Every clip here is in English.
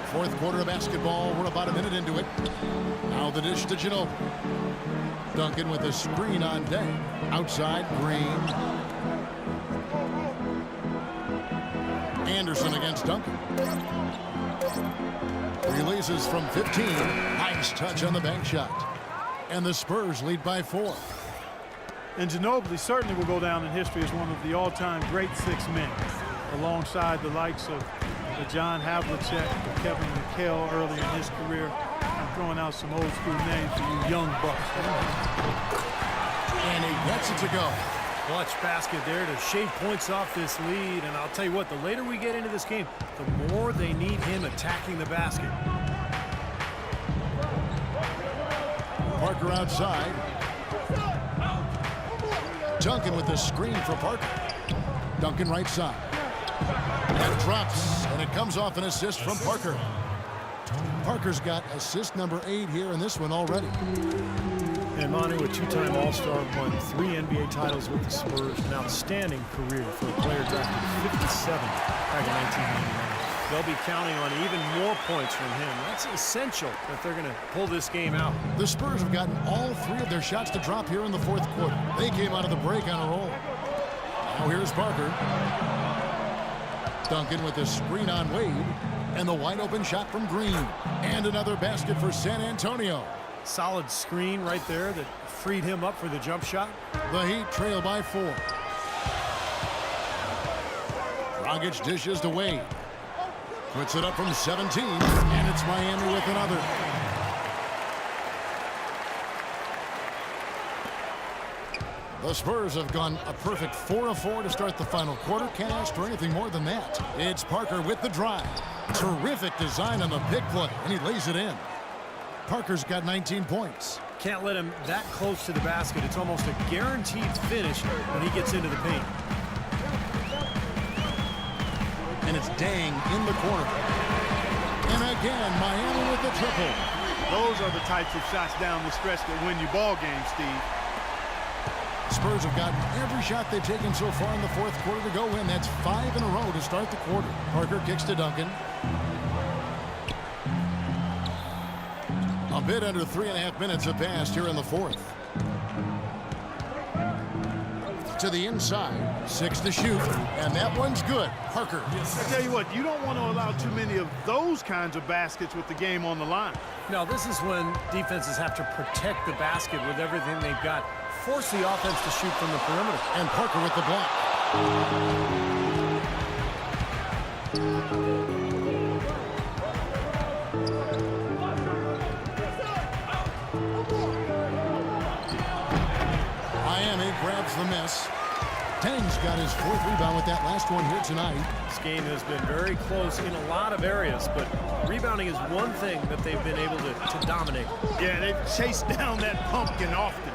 Fourth quarter of basketball. We're about a minute into it. Now the dish to Ginobili. Duncan with a screen on deck. Outside, Green. Anderson against Duncan. Releases from 15. Nice touch on the bank shot. And the Spurs lead by 4. And Ginobili certainly will go down in history as one of the all-time great 6 men, alongside the likes of the John Havlicek, the Kevin McHale early in his career. I'm throwing out some old school names for you young bucks. And he gets it to go. Clutch basket there to shave points off this lead. And I'll tell you what, the later we get into this game, the more they need him attacking the basket. Parker outside. Duncan with the screen for Parker. Duncan right side. And drops, and it comes off an assist from Parker. Parker's got assist number 8 here in this one already. And Manu, a 2-time All-Star, won 3 NBA titles with the Spurs. An outstanding career for a player drafted 57 back in 1999. They'll be counting on even more points from him. That's essential if they're going to pull this game out. The Spurs have gotten all 3 of their shots to drop here in the fourth quarter. They came out of the break on a roll. Now here's Parker. Duncan with a screen on Wade. And the wide open shot from Green. And another basket for San Antonio. Solid screen right there that freed him up for the jump shot. The Heat trail by 4. Dragic dishes to Wade. Puts it up from 17. And it's Miami with another. The Spurs have gone a perfect 4 of 4 to start the final quarter. Can't ask for anything more than that. It's Parker with the drive. Terrific design on the pick play, and he lays it in. Parker's got 19 points. Can't let him that close to the basket. It's almost a guaranteed finish when he gets into the paint. And it's Dang in the corner. And again, Miami with the triple. Those are the types of shots down the stretch that win you ball games, Steve. Spurs have gotten every shot they've taken so far in the fourth quarter to go in. That's 5 in a row to start the quarter. Parker kicks to Duncan. A bit under 3.5 minutes have passed here in the fourth. To the inside, 6 to shoot, and that one's good. Parker. I tell you what, you don't want to allow too many of those kinds of baskets with the game on the line. Now, this is when defenses have to protect the basket with everything they've got. Force the offense to shoot from the perimeter. And Parker with the block. Miami grabs the miss. Tang's got his 4th rebound with that last one here tonight. This game has been very close in a lot of areas, but rebounding is one thing that they've been able to dominate. Yeah, they've chased down that pumpkin often.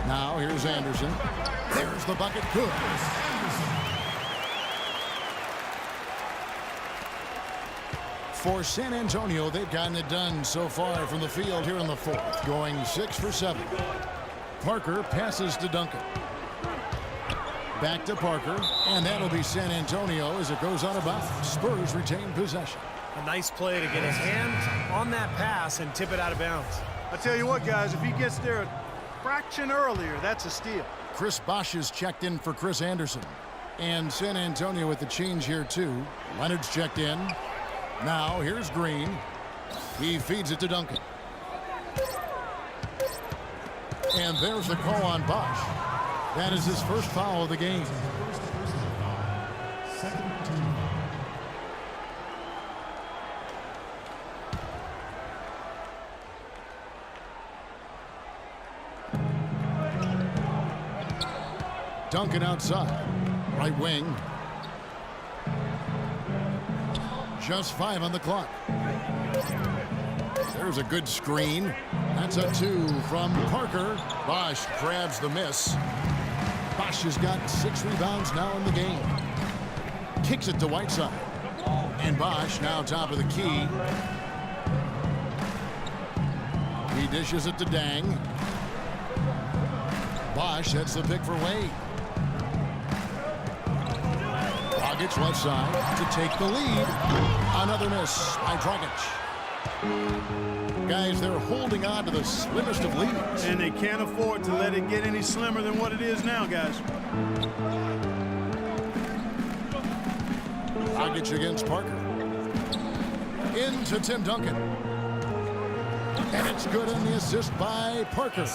Now here's Anderson. There's the bucket. Good. For San Antonio, they've gotten it done so far from the field here in the fourth, going 6 for 7. Parker passes to Duncan. Back to Parker, and that'll be San Antonio as it goes out of bounds. Spurs retain possession. A nice play to get his hand on that pass and tip it out of bounds. I tell you what, guys, if he gets there a fraction earlier, that's a steal. Chris Bosh is checked in for Chris Anderson. And San Antonio with the change here, too. Leonard's checked in. Now, here's Green. He feeds it to Duncan. And there's the call on Bosh. That is his first foul of the game. Duncan outside. Right wing. Just 5 on the clock. There's a good screen. That's a 2 from Parker. Bosh grabs the miss. Bosh has got 6 rebounds now in the game. Kicks it to Whiteside. And Bosh now top of the key. He dishes it to Dang. Bosh sets the pick for Wade. Dragic left side to take the lead. Another miss by Dragic. Guys, they're holding on to the slimmest of leads. And they can't afford to let it get any slimmer than what it is now, guys. Dragic against Parker. Into Tim Duncan. And it's good on the assist by Parker.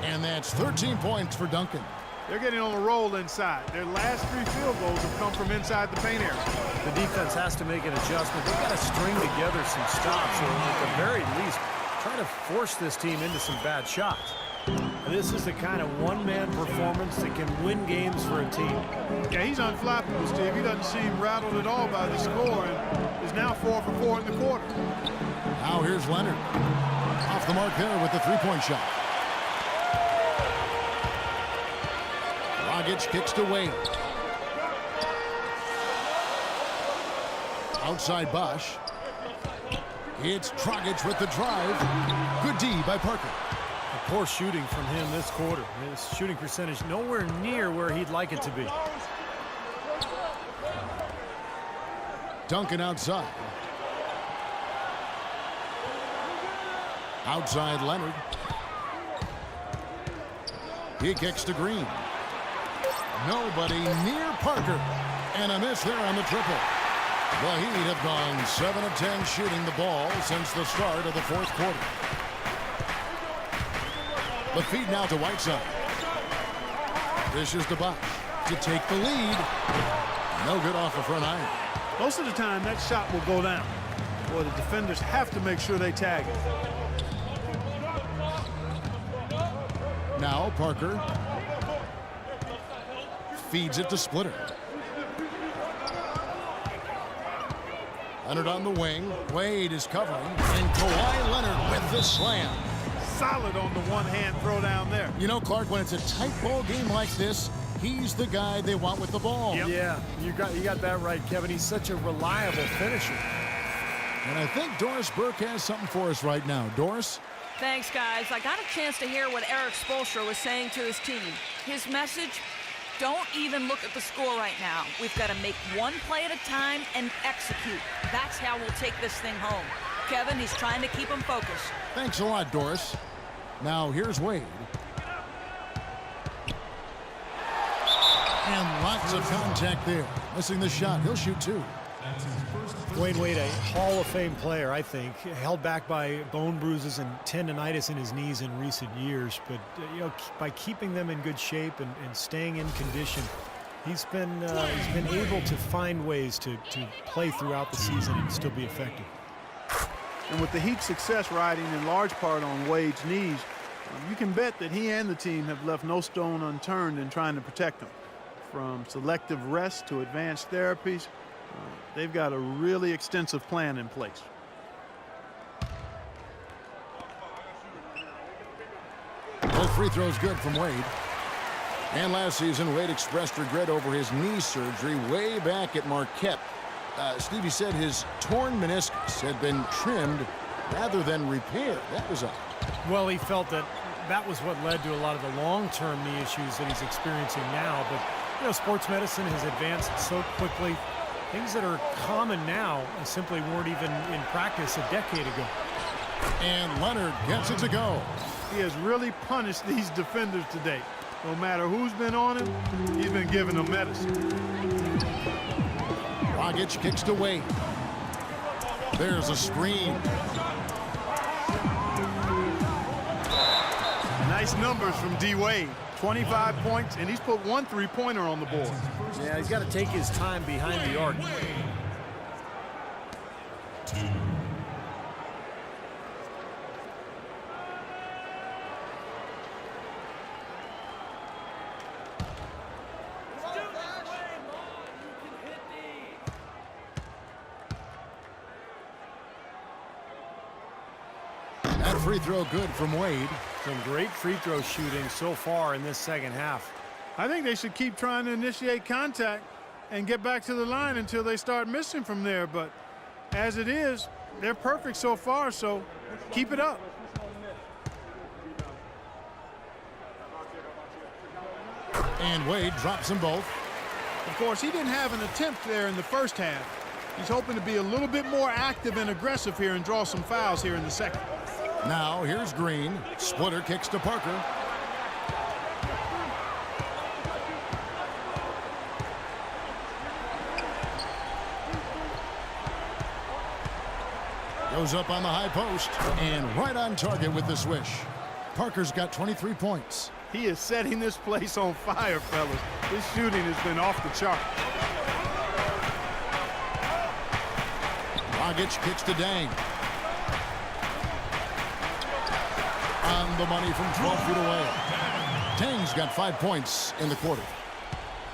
And that's 13 points for Duncan. They're getting on a roll inside. Their last 3 field goals have come from inside the paint area. The defense has to make an adjustment. They've got to string together some stops, or at the very least, try to force this team into some bad shots. This is the kind of one-man performance that can win games for a team. Yeah, he's unflappable, Steve. He doesn't seem rattled at all by the score, and is now 4 for 4 in the quarter. Now here's Leonard. Off the mark there with the three-point shot. Dragic kicks to Wade. Outside Bosch. It's Dragic with the drive. Good D by Parker. Poor shooting from him this quarter. His shooting percentage nowhere near where he'd like it to be. Duncan outside. Outside Leonard. He kicks to Green. Nobody near Parker. And a miss there on the triple. The Heat have gone 7 of 10 shooting the ball since the start of the fourth quarter. The feed now to Whiteside. This is to Bosch to take the lead. No good off the front iron. Most of the time, that shot will go down. Boy, the defenders have to make sure they tag it. Now Parker feeds it to Splitter. Leonard on the wing. Wade is covering. And Kawhi Leonard with the slam. Solid on the one-hand throw down there. You know, Clark, when it's a tight ball game like this, he's the guy they want with the ball. Yep. Yeah, you got that right, Kevin. He's such a reliable finisher. And I think Doris Burke has something for us right now. Doris? Thanks, guys. I got a chance to hear what Eric Spoelstra was saying to his team. His message, don't even look at the score right now. We've got to make one play at a time and execute. That's how we'll take this thing home. Kevin, he's trying to keep him focused. Thanks a lot, Doris. Now here's Wade. And lots of contact there. Missing the shot. He'll shoot 2. Dwayne Wade, a Hall of Fame player, I think, held back by bone bruises and tendonitis in his knees in recent years. But you know, by keeping them in good shape and staying in condition, he's been able to find ways to play throughout the season and still be effective. And with the Heat's success riding in large part on Wade's knees, you can bet that he and the team have left no stone unturned in trying to protect him. From selective rest to advanced therapies, they've got a really extensive plan in place. Both free throws good from Wade. And last season, Wade expressed regret over his knee surgery way back at Marquette. Stevie said his torn meniscus had been trimmed rather than repaired. That was all. Well, he felt that was what led to a lot of the long-term knee issues that he's experiencing now. But, you know, sports medicine has advanced so quickly. Things that are common now simply weren't even in practice a decade ago. And Leonard gets it to go. He has really punished these defenders today. No matter who's been on him, he's been giving them medicine. Dragic kicks to Wade. There's a screen. Nice numbers from D. Wade. 25 points, and he's put 1 3-pointer on the board. Yeah, he's got to take his time behind the arc. That free throw good from Wade. Some great free throw shooting so far in this second half. I think they should keep trying to initiate contact and get back to the line until they start missing from there. But as it is, they're perfect so far, so keep it up. And Wade drops them both. Of course, he didn't have an attempt there in the first half. He's hoping to be a little bit more active and aggressive here and draw some fouls here in the second. Now here's Green. Splitter kicks to Parker. Goes up on the high post and right on target with the swish. Parker's got 23 points. He is setting this place on fire, fellas. His shooting has been off the chart. Dragic kicks to Dang. On the money from 12 feet away. Dang's got 5 points in the quarter.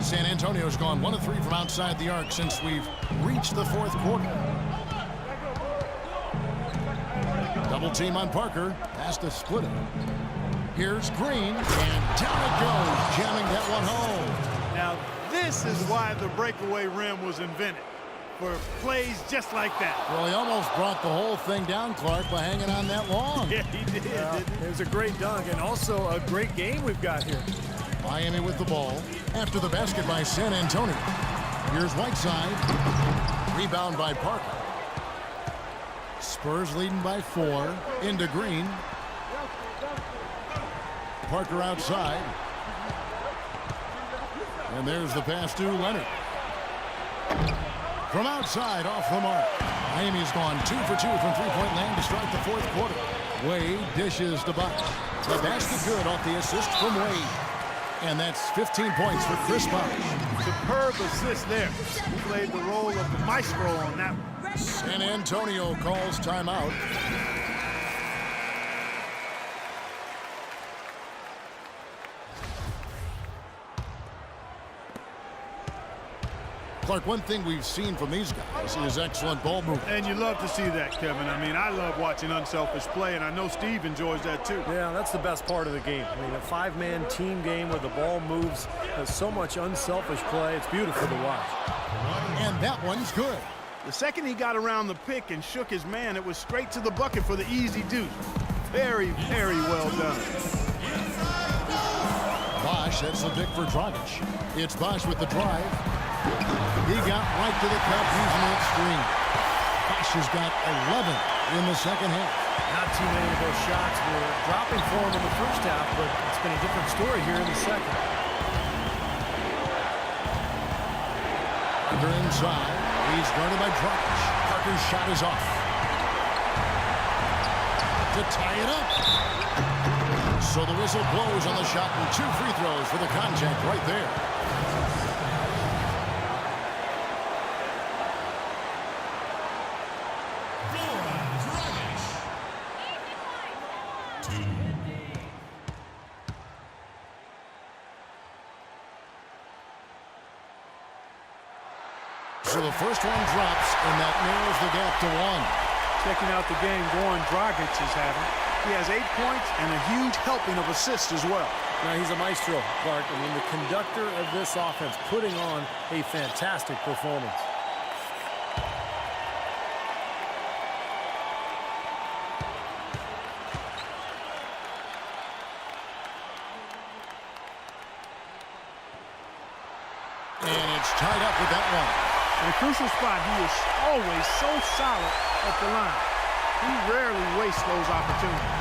San Antonio's gone 1 of 3 from outside the arc since we've reached the fourth quarter. Double team on Parker. Pass to Splitter. Here's Green, and down it goes, jamming that one home. Now, this is why the breakaway rim was invented, for plays just like that. Well, he almost brought the whole thing down, Clark, by hanging on that long. Yeah, he did. It was a great dunk and also a great game we've got here. Miami with the ball after the basket by San Antonio. Here's Whiteside. Rebound by Parker. Spurs leading by 4. Into Green. Parker outside. And there's the pass to Leonard. From outside, off the mark. Miami's gone 2 for 2 from three-point land to start the fourth quarter. Wade dishes to Bosh. The basket good off the assist from Wade. And that's 15 points for Chris Bosh. Superb assist there. He played the role of the maestro on that one. San Antonio calls timeout. Clark, one thing we've seen from these guys is excellent ball movement. And you love to see that, Kevin. I mean, I love watching unselfish play, and I know Steve enjoys that too. Yeah, that's the best part of the game. I mean, a 5-man team game where the ball moves, has so much unselfish play. It's beautiful to watch. And that one's good. The second he got around the pick and shook his man, it was straight to the bucket for the easy deuce. Very, very well done. Bosh, that's the pick for Dragic. It's Bosh with the drive. He got right to the cup using that screen. Bosh has got 11 in the second half. Not too many of those shots were dropping for him in the first half, but it's been a different story here in the second. Parker inside. He's guarded by Dragic. Parker's shot is off. To tie it up. So the whistle blows on the shot and 2 free throws for the contact right there. So the first one drops, and that narrows the gap to 1. Checking out the game Goran Dragic is having. He has 8 points and a huge helping of assists as well. Now, he's a maestro, Clark. I mean, the conductor of this offense, putting on a fantastic performance. And it's tied up with that one. In a crucial spot, he is always so solid at the line. He rarely wastes those opportunities.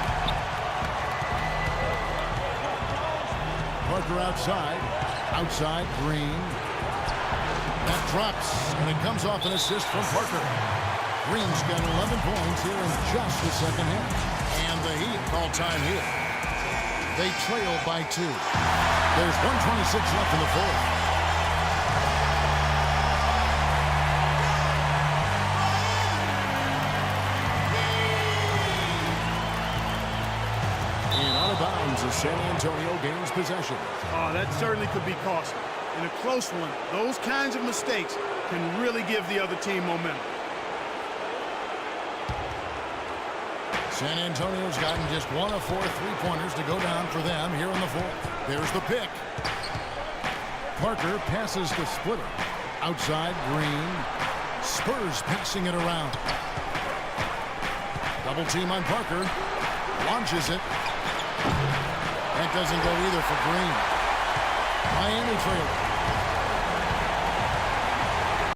Parker outside. Outside, Green. That drops, and it comes off an assist from Parker. Green's got 11 points here in just the second half. And the Heat call time here. They trail by 2. There's 1:26 left in the fourth. As San Antonio gains possession. Oh, that certainly could be costly. In a close one, those kinds of mistakes can really give the other team momentum. San Antonio's gotten just 1 of 4 three-pointers to go down for them here in the fourth. There's the pick. Parker passes to Splitter. Outside, Green. Spurs passing it around. Double team on Parker. Launches it. That doesn't go either for Green. Miami trailing.